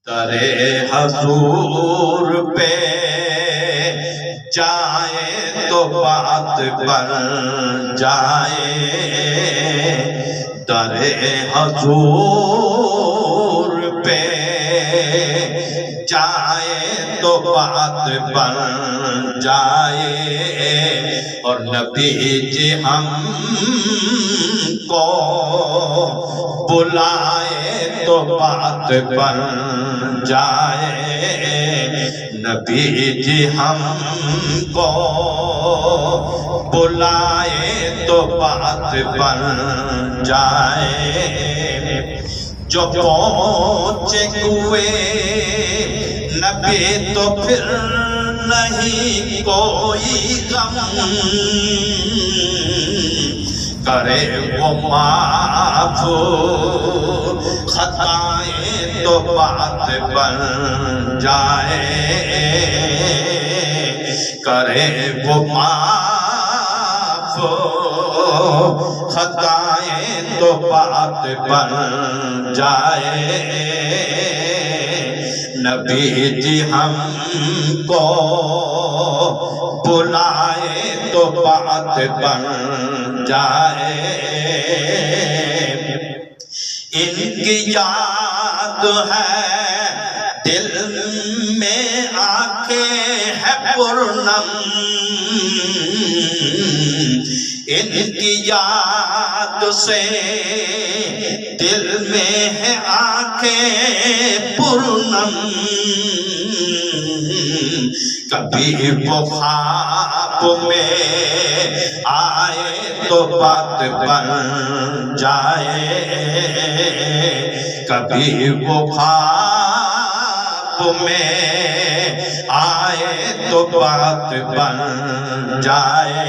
درے حضور پہ جائے تو بات بن جائے، درے حضور پہ جائے تو بات بن جائے، اور نبی جی ہم کو بلائے تو بات بن جائے، نبی جی ہم کو بلائے تو بات بن جائے۔ جو پہنچے ہوئے نبی تو پھر نہیں کوئی غم، کرے وہ معاف خطائیں تو بات بن جائے، کرے وہ معاف خطائیں تو بات بن جائے، نبی جی ہم کو بلائے تو بات بن جائے۔ ان کی یاد ہے دل میں آنکھیں ہے پرنم، ان کی یاد سے دل میں ہے آنکھیں پرنم، کبھی وہ خواب میں آئے تو بات بن جائے، کبھی وہ خواب میں آئے تو بات بن جائے،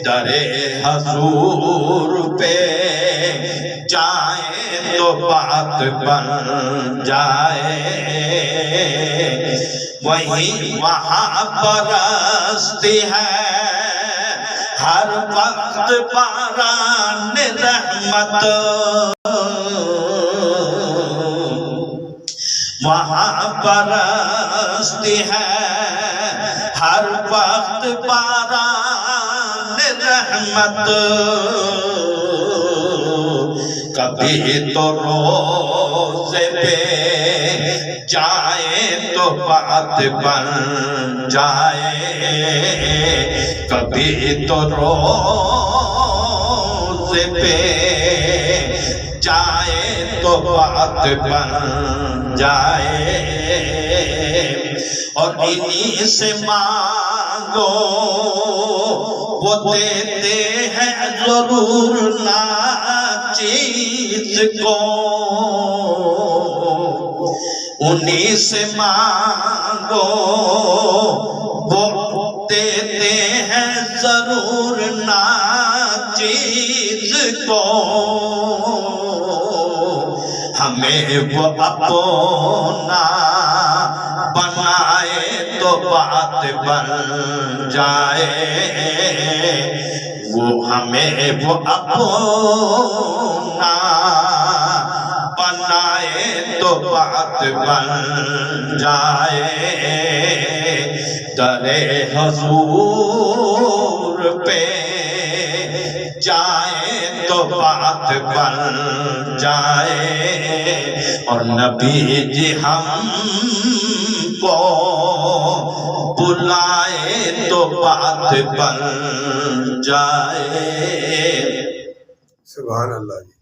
درے حضور پہ جائے تو بات بن جائے، وہیں وہاں برستی ہے ہر وقت باران رحمت، وہاں برستی ہے ہر وقت باران رحمت، کبھی تو روزے پہ جائے تو بات بن جائے، کبھی تو روزے پہ جائے تو بات بن جائے، اور انہی سے مانگو وہ دیتے ہیں ضرور ناچیز کو، انہی سے مانگو وہ دیتے ہیں ضرور ناچیز کو، ہمیں وہ اپنا بنائے تو بات بن جائے، وہ ہمیں وہ اپنا بنائے تو بات بن جائے، درے حضور پہ جائے تو بات بن جائے، اور نبی جی ہم کو بلائے تو بات بن جائے۔ سبحان اللہ جی۔